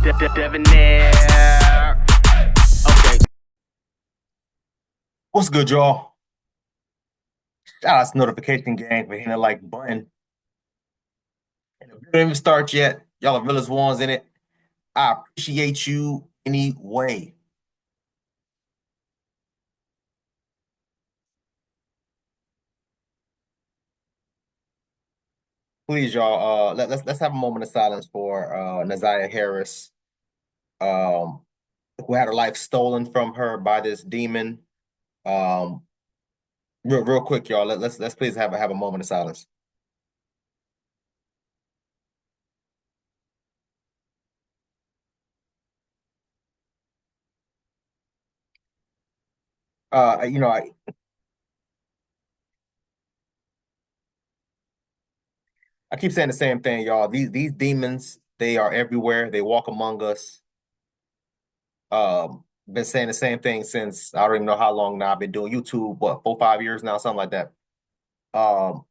Debonair. Okay. What's good, y'all? Shout out to Notification Gang for hitting the like button. And if you didn't even start yet, y'all are realest ones in it. I appreciate you anyway. Please, y'all. Let's have a moment of silence for Ziyah Harris, um, who had her life stolen from her by this demon. Um, real quick, y'all. Let's please have a moment of silence. Uh, you know, I, I keep saying the same thing, y'all. These demons, they are everywhere. They walk among us. Been saying the same thing since I don't even know how long now. I've been doing YouTube, what, 4, 5 years now, something like that. Um,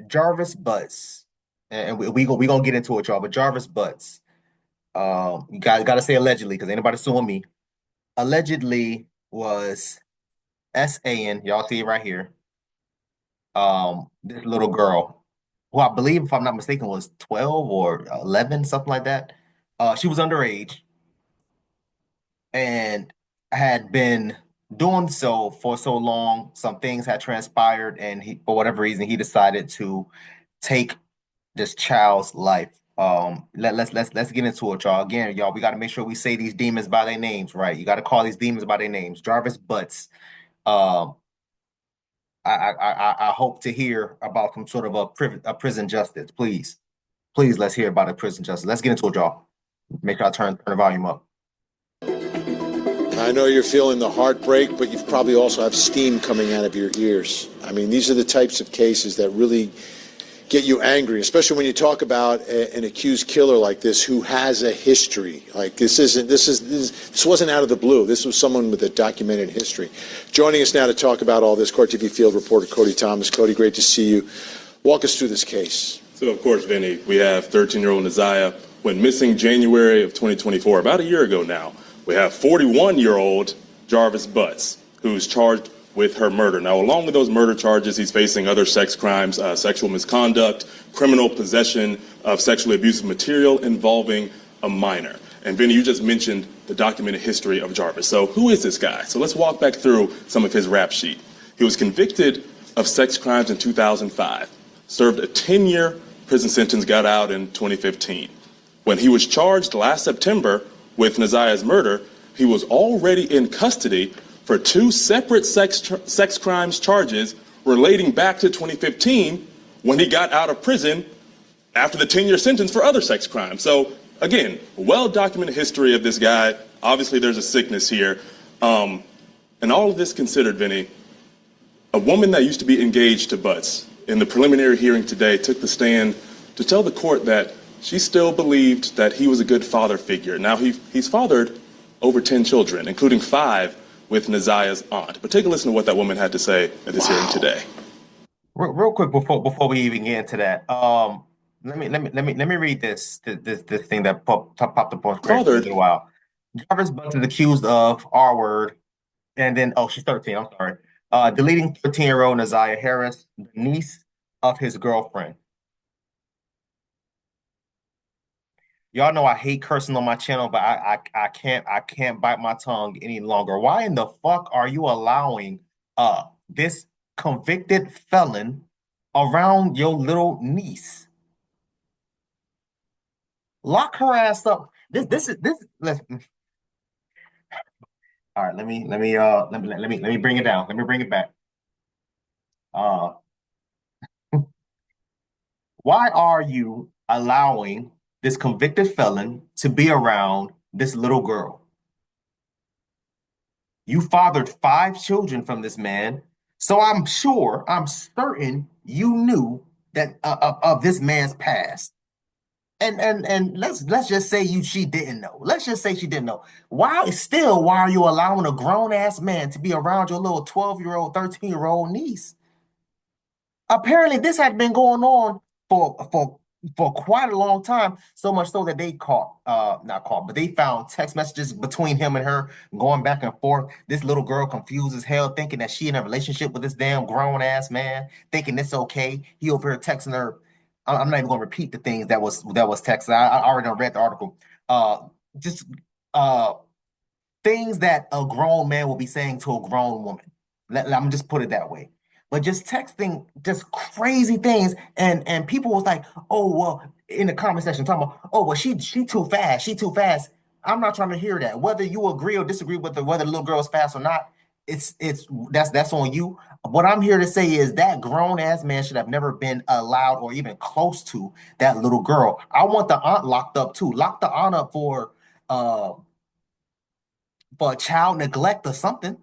Jarvis Butts, and we gonna get into it, y'all. But Jarvis Butts, you guys gotta say allegedly because anybody suing me. Allegedly was SAing, y'all see it right here. This little girl, who I believe, if I'm not mistaken, was 12 or 11, something like that. She was underage and had been doing so for so long. Some things had transpired, and he, for whatever reason, he decided to take this child's life. Let's get into it, y'all. Again, y'all, we got to make sure we say these demons by their names, right? You got to call these demons by their names. Jarvis Butts. Um, I hope to hear about some sort of a prison justice. Please, let's hear about a prison justice. Let's get into it, y'all. Make sure I turn the volume up. I know you're feeling the heartbreak, but you probably also have steam coming out of your ears. I mean, these are the types of cases that really get you angry, especially when you talk about an accused killer like this who has a history. Like this wasn't out of the blue. This was someone with a documented history. Joining us now to talk about all this, Court TV field reporter Cody Thomas. Cody, great to see you. Walk us through this case. So, of course, Vinny, we have 13-year-old Ziyah went missing January of 2024, about a year ago now. We have 41-year-old Jarvis Butts, who's charged with her murder. Now, along with those murder charges, he's facing other sex crimes, sexual misconduct, criminal possession of sexually abusive material involving a minor. And Vinny, you just mentioned the documented history of Jarvis. So who is this guy? So let's walk back through some of his rap sheet. He was convicted of sex crimes in 2005, served a 10-year prison sentence, got out in 2015. When he was charged last September with Ziyah's murder, he was already in custody for 2 separate sex crimes charges relating back to 2015 when he got out of prison after the 10-year sentence for other sex crimes. So again, well-documented history of this guy. Obviously there's a sickness here. And all of this considered, Vinny, a woman that used to be engaged to Butts in the preliminary hearing today took the stand to tell the court that she still believed that he was a good father figure. Now, he's fathered over 10 children, including 5 with Ziyah's aunt. But take a listen to what that woman had to say at this hearing today. Real quick before we even get into that, let me read this thing that popped up on screen for a little while. Jarvis Butts is accused of R word, and then she's 13. I'm sorry. Deleting 13-year-old Ziyah Harris, the niece of his girlfriend. Y'all know I hate cursing on my channel, but I can't bite my tongue any longer. Why in the fuck are you allowing this convicted felon around your little niece? Lock her ass up. This is listen. All right, let me bring it down. Let me bring it back. Why are you allowing this convicted felon to be around this little girl? You fathered 5 children from this man, so I'm certain you knew that of this man's past. And let's just say she didn't know. Let's just say she didn't know. Why are you allowing a grown ass man to be around your little 12-year-old, 13-year-old niece? Apparently, this had been going on for for quite a long time, so much so that they not caught, but they found text messages between him and her going back and forth. This little girl confused as hell, thinking that she in a relationship with this damn grown ass man, thinking it's okay. He over here texting her. I'm not even gonna repeat the things that was texted. I already done read the article. Just uh things that a grown man will be saying to a grown woman. Let me just put it that way. But just texting just crazy things, and people was like, "Oh well," in the comment section talking about, "Oh well, she too fast, she too fast." I'm not trying to hear that. Whether you agree or disagree with whether the little girl is fast or not, it's that's on you. What I'm here to say is that grown ass man should have never been allowed or even close to that little girl. I want the aunt locked up too. Lock the aunt up uh for child neglect or something.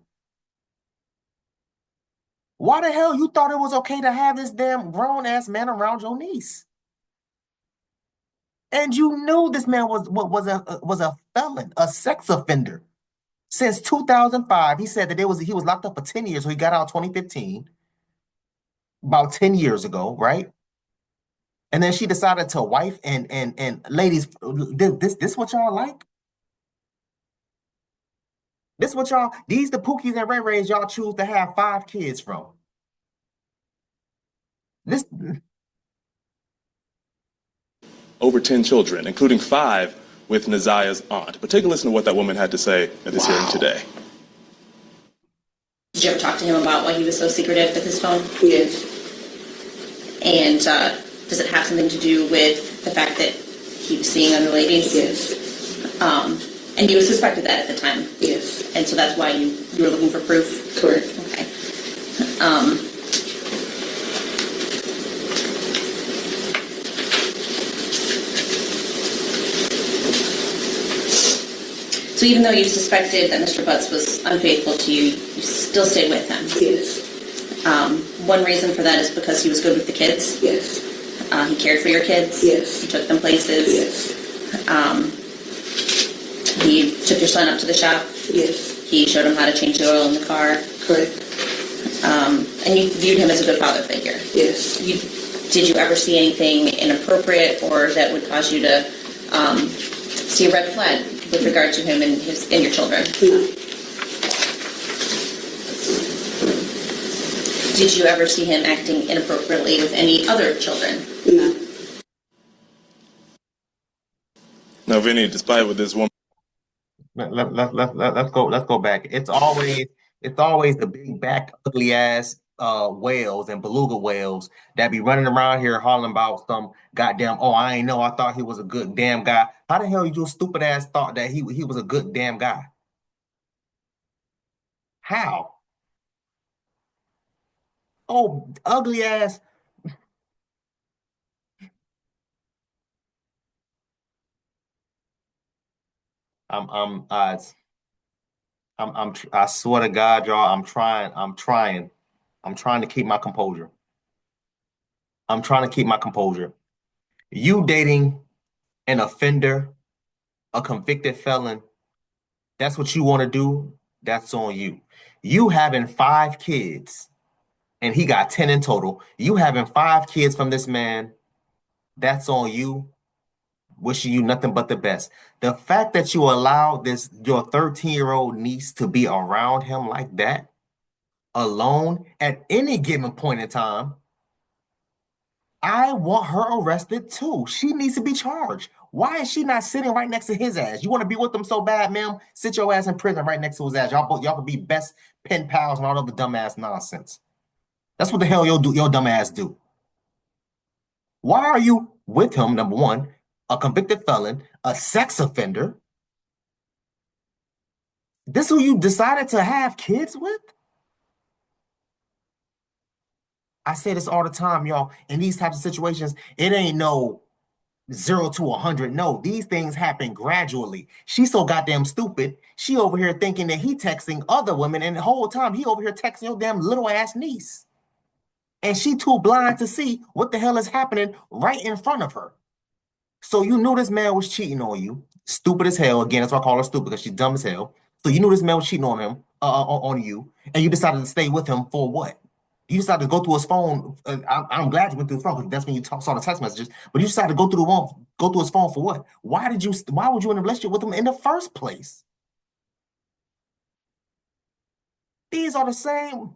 Why the hell you thought it was okay to have this damn grown ass man around your niece? And you knew this man was a felon, a sex offender. Since 2005, he said that he was locked up for 10 years, so he got out 2015, about 10 years ago, right? And then she decided to wife and ladies, this what y'all like? This what y'all, these the Pookies and Ray Rays y'all choose to have 5 kids from. This Over 10 children, including 5 with Naziah's aunt. But take a listen to what that woman had to say at this hearing today. Did you ever talk to him about why he was so secretive with his phone? Yes. And does it have something to do with the fact that he was seeing other ladies? Yes. And you suspected that at the time? Yes. And so that's why you were looking for proof? Correct. Okay. So even though you suspected that Mr. Butts was unfaithful to you, you still stayed with him? Yes. One reason for that is because he was good with the kids? Yes. He cared for your kids? Yes. He took them places? Yes. He took your son up to the shop? Yes. He showed him how to change the oil in the car? Correct. And you viewed him as a good father figure? Yes. Did you ever see anything inappropriate or that would cause you to see a red flag with regard to him and your children? No. Did you ever see him acting inappropriately with any other children? No. Now, Vinny, despite what this woman let's go back. It's always the big back ugly ass whales and beluga whales that be running around here hollering about some goddamn, oh, I ain't know, I thought he was a good damn guy. How the hell you stupid ass thought that he was a good damn guy? How? Oh, ugly ass. I swear to God, y'all, I'm trying to keep my composure. I'm trying to keep my composure. You dating an offender, a convicted felon, that's what you want to do, that's on you. You having 5 kids, and he got 10 in total. You having 5 kids from this man, that's on you. Wishing you nothing but the best. The fact that you allow your 13-year-old niece to be around him like that, alone at any given point in time, I want her arrested too. She needs to be charged. Why is she not sitting right next to his ass? You want to be with him so bad, ma'am? Sit your ass in prison right next to his ass. Y'all could be best pen pals and all of the dumbass nonsense. That's what the hell your dumb ass do. Why are you with him, number one, a convicted felon, a sex offender? This who you decided to have kids with? I say this all the time, y'all. In these types of situations, it ain't no 0 to 100. No, these things happen gradually. She's so goddamn stupid. She over here thinking that he texting other women, and the whole time he over here texting your damn little ass niece. And she too blind to see what the hell is happening right in front of her. So you knew this man was cheating on you. Stupid as hell. Again, that's why I call her stupid, because she's dumb as hell. So you knew this man was cheating on him, on you, and you decided to stay with him for what? You decided to go through his phone. I'm glad you went through his phone because that's when you saw the text messages. But you decided to go through his phone for what? Why would you in a relationship with him in the first place? These are the same.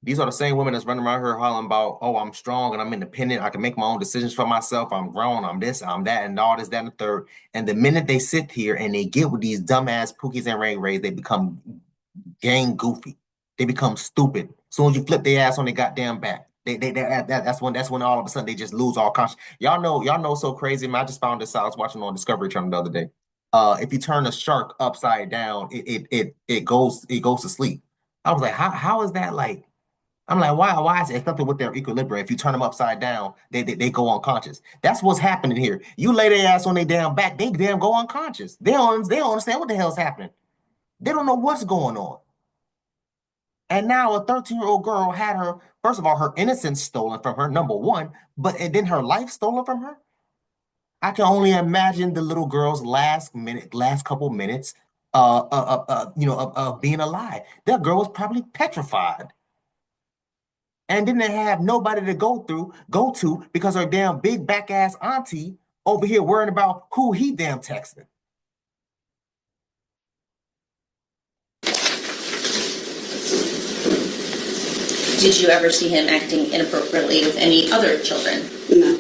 These are the same women that's running around here hollering about, oh, I'm strong and I'm independent. I can make my own decisions for myself. I'm grown. I'm this, I'm that, and all this, that, and the third. And the minute they sit here and they get with these dumbass Pookies and Ray Rays, they become gang goofy. They become stupid. As soon as you flip their ass on their goddamn back, that's when all of a sudden they just lose all conscience. Y'all know so crazy, man. I just found this out. I was watching on Discovery Channel the other day. If you turn a shark upside down, it goes to sleep. I was like, how is that like? I'm like, why is it something with their equilibrium? If you turn them upside down, they go unconscious. That's what's happening here. You lay their ass on their damn back, they damn go unconscious. They don't understand what the hell's happening. They don't know what's going on. And now a 13-year-old girl had her, first of all, her innocence stolen from her, number one, and then her life stolen from her. I can only imagine the little girl's last couple minutes of being alive. That girl was probably petrified. And then they have nobody to go to because her damn big back ass auntie over here worrying about who he damn texting. Did you ever see him acting inappropriately with any other children? No.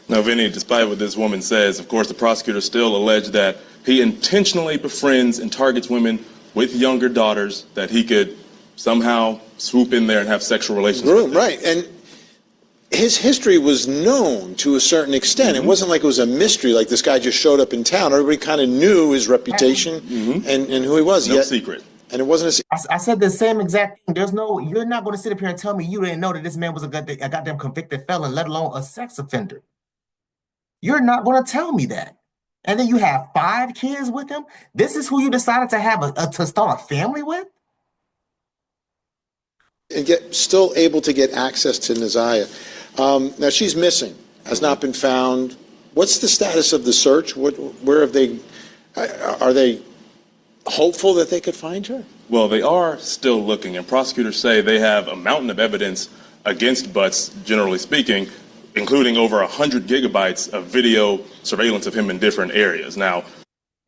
Now, Vinny, despite what this woman says, of course, the prosecutor still alleged that he intentionally befriends and targets women with younger daughters that he could somehow swoop in there and have sexual relations with them. Right, and his history was known to a certain extent. It wasn't like it was a mystery, like this guy just showed up in town. Everybody kind of knew his reputation and who he was. No secret. And it wasn't a secret. I said the same exact thing. You're not going to sit up here and tell me you didn't know that this man was a goddamn convicted felon, let alone a sex offender. You're not going to tell me that. And then you have 5 kids with him. This is who you decided to have to start a family with? And still able to get access to Ziyah. Now she's missing, has not been found. What's the status of the search? Where have they? Are they hopeful that they could find her? Well, they are still looking, and prosecutors say they have a mountain of evidence against Butts, generally speaking, including over 100 gigabytes of video surveillance of him in different areas. Now,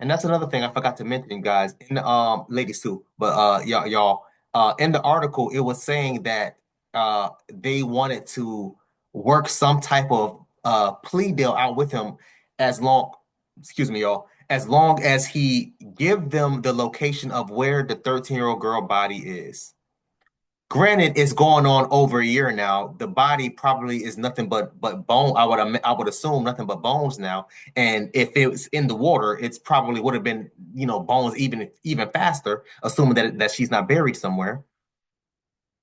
and that's another thing I forgot to mention, guys. In the ladies too, but y'all. In the article, it was saying that they wanted to work some type of plea deal out with him as long as he give them the location of where the 13-year-old girl body is. Granted, it's going on over a year now. The body probably is nothing but bone. I would assume nothing but bones now. And if it was in the water, it's probably would have been bones even faster, assuming that she's not buried somewhere.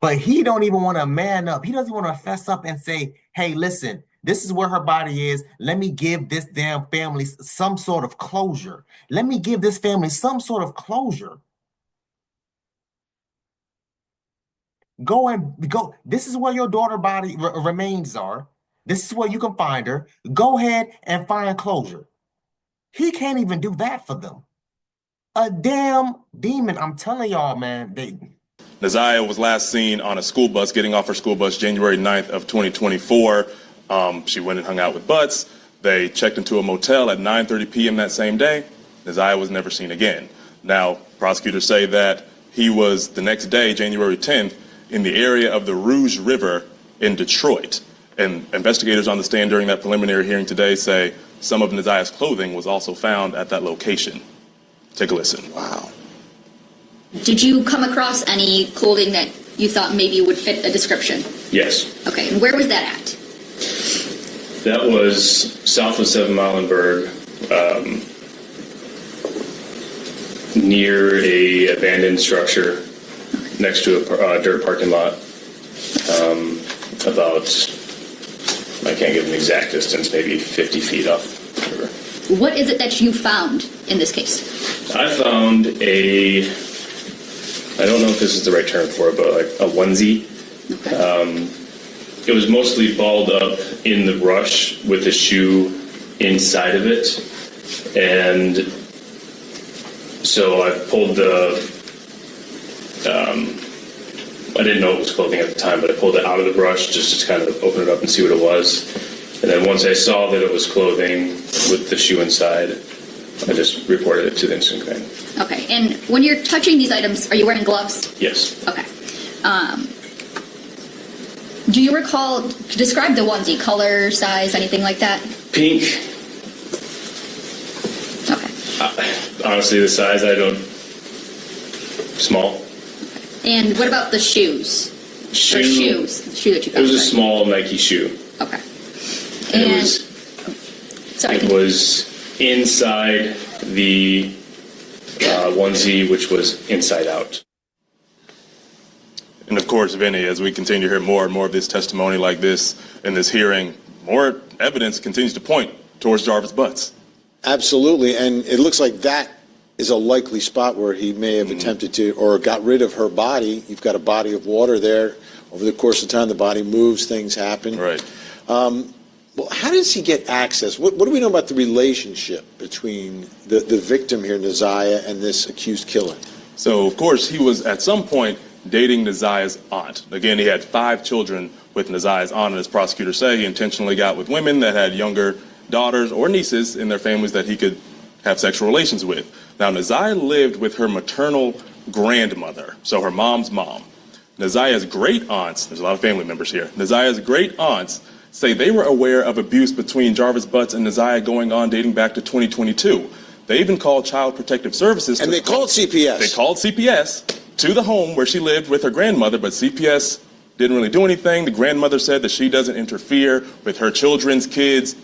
But he don't even want to man up. He doesn't want to fess up and say, "Hey, listen, this is where her body is. Let me give this damn family some sort of closure. Let me give this family some sort of closure." Go. This is where your daughter body remains are. This is where you can find her. Go ahead and find closure. He can't even do that for them. A damn demon. I'm telling y'all, man. Ziyah was last seen on a school bus, getting off her school bus January 9th of 2024. She went and hung out with Butts. They checked into a motel at 9:30 p.m. that same day. Ziyah was never seen again. Now, prosecutors say that he was the next day, January 10th, in the area of the Rouge River in Detroit. And investigators on the stand during that preliminary hearing today say some of Ziyah's clothing was also found at that location. Take a listen. Wow. Did you come across any clothing that you thought maybe would fit the description? Yes. Okay, and where was that at? That was south of 7 Mile and Berg, near a abandoned structure next to a dirt parking lot. About, I can't give an exact distance, maybe 50 feet off the river. What is it that you found in this case? I found I don't know if this is the right term for it, but like a onesie. Okay. It was mostly balled up in the brush with a shoe inside of it. And So I pulled I didn't know it was clothing at the time, but I pulled it out of the brush just to kind of open it up and see what it was. And then once I saw that it was clothing with the shoe inside, I just reported it to the incident command. Okay, and when you're touching these items, are you wearing gloves? Yes. Okay. Do you recall, describe the onesie, color, size, anything like that? Pink. Okay. Honestly, the size, I don't. Small. And what about the shoes? Shoe. Or shoes. The shoe that you It found. was a small Nike shoe. Okay. And And, it was. sorry. It was inside the onesie, which was inside out. And of course, Vinny, as we continue to hear more and more of this testimony like this in this hearing, more evidence continues to point towards Jarvis Butts. Absolutely, and it looks like that is a likely spot where he may have attempted to, or got rid of her body. You've got a body of water there. Over the course of time, the body moves, things happen. Right. Well, how does he get access? What do we know about the relationship between the victim here, Ziyah, and this accused killer? So, of course, he was at some point dating Ziyah's aunt. Again, he had 5 children with Ziyah's aunt, and as prosecutors say, he intentionally got with women that had younger daughters or nieces in their families that he could have sexual relations with. Now, Ziyah lived with her maternal grandmother, so her mom's mom. Ziyah's great aunts, there's a lot of family members here, Ziyah's great aunts say they were aware of abuse between Jarvis Butts and Ziyah going on dating back to 2022. They even called Child Protective Services. And they called CPS. They called CPS to the home where she lived with her grandmother, but CPS didn't really do anything. The grandmother said that she doesn't interfere with her children's kids.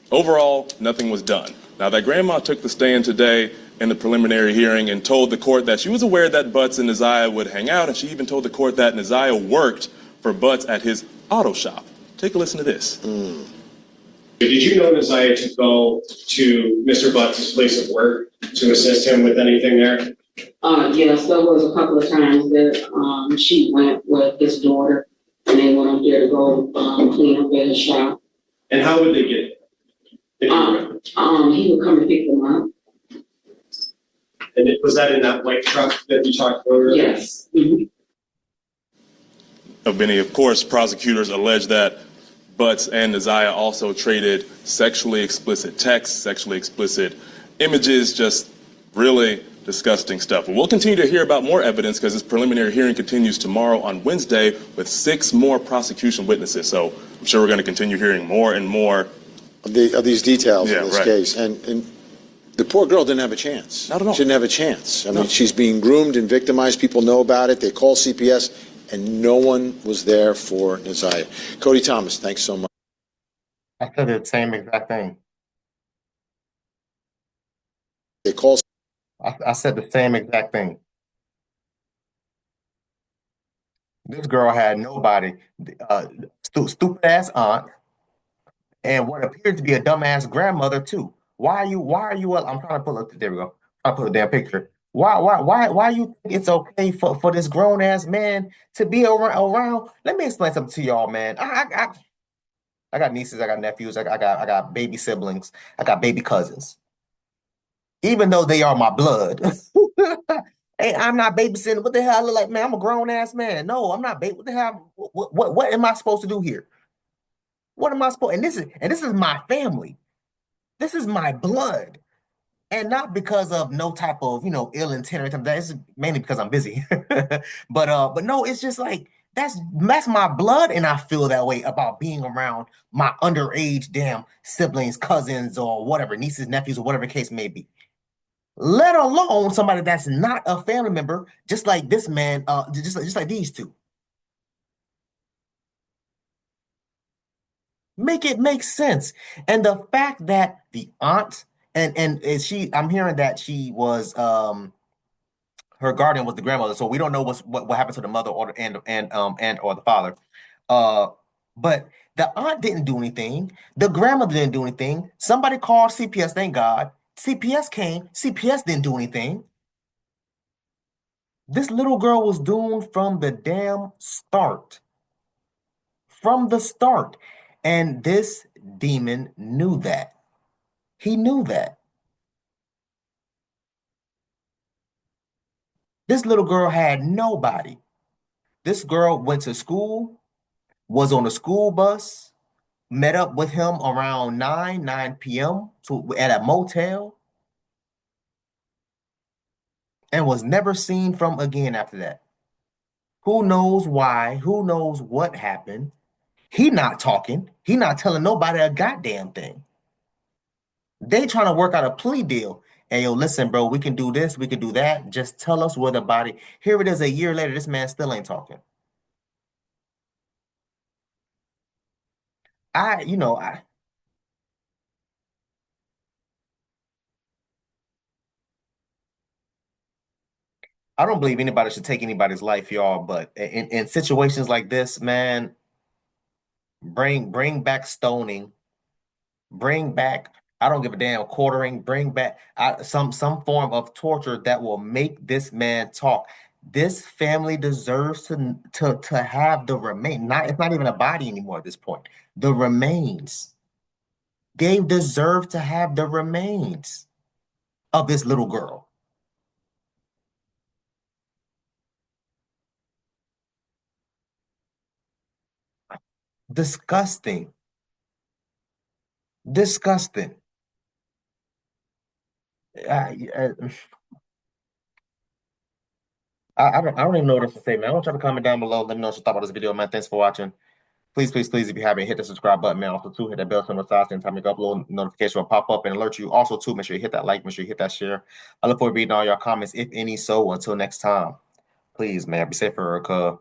Overall, nothing was done. Now, that grandma took the stand today in the preliminary hearing and told the court that she was aware that Butts and Ziyah would hang out, and she even told the court that Ziyah worked for Butts at his auto shop. Take a listen to this. Did you know Ziyah to go to Mr. Butts' place of work to assist him with anything there? Yes, there was a couple of times that she went with his daughter, and they went up there to go clean up at his shop. And how would they get it? If you remember. He would come and pick them up. And was that in that white truck that you talked about earlier? Yes. Mhm. Benny, of course, prosecutors allege that Butts and Ziyah also traded sexually explicit texts, sexually explicit images, just really disgusting stuff. But we'll continue to hear about more evidence because this preliminary hearing continues tomorrow on Wednesday with 6 more prosecution witnesses. So I'm sure we're going to continue hearing more and more Of these details Yeah, in this right. case. And the poor girl didn't have a chance. Not at all. She didn't have a chance. I mean, No. she's being groomed and victimized. People know about it. They call CPS, and no one was there for Ziyah. Cody Thomas, thanks so much. I said the same exact thing. They call. I said the same exact thing. This girl had nobody, stupid ass aunt, and what appeared to be a dumbass grandmother too. Why are you? I'm trying to pull up. There we go. I'll put a damn picture. Why you think it's okay for this grown ass man to be around? Let me explain something to y'all, man. I got nieces, I got nephews, I got baby siblings, I got baby cousins. Even though they are my blood, hey, I'm not babysitting. What the hell? I look like, man, I'm a grown ass man. No, I'm not baby. What the hell? What am I supposed to do here? What am I supposed? And this is my family. This is my blood, and not because of no type of ill intent or anything. That's mainly because I'm busy. but no, it's just like that's my blood, and I feel that way about being around my underage damn siblings, cousins, or whatever, nieces, nephews, or whatever the case may be. Let alone somebody that's not a family member, just like this man, just like these two. Make it make sense. And the fact that the aunt and I'm hearing that she was her guardian was the grandmother, so we don't know what happened to the mother or or the father. But the aunt didn't do anything. The grandmother didn't do anything. Somebody called CPS, thank God. CPS came. CPS didn't do anything. This little girl was doomed from the damn start. From the start. And this demon knew that. He knew that. This little girl had nobody. This girl went to school, was on a school bus, met up with him around 9 p.m. At a motel, and was never seen from again after that. Who knows why? Who knows what happened? He not talking. He not telling nobody a goddamn thing. They trying to work out a plea deal. Hey, yo, listen, bro, we can do this, we can do that. Just tell us where the body. Here it is a year later. This man still ain't talking. You know, I don't believe anybody should take anybody's life, y'all. But in situations like this, man, bring back stoning, bring back. I don't give a damn quartering. Bring back some form of torture that will make this man talk. This family deserves to have the remain. Not it's not even a body anymore at this point. The remains. They deserve to have the remains of this little girl. Disgusting. Disgusting. I, I don't even know what else to say, man. I want y'all to comment down below. Let me know what you thought about this video, man. Thanks for watching. Please, please, please, if you haven't, hit the subscribe button, man. Also, too, hit that bell to notify you anytime you upload notification will pop up and alert you. Also, too, make sure you hit that like, make sure you hit that share. I look forward to reading all your comments, if any. So, until next time, please, man, be safe for her,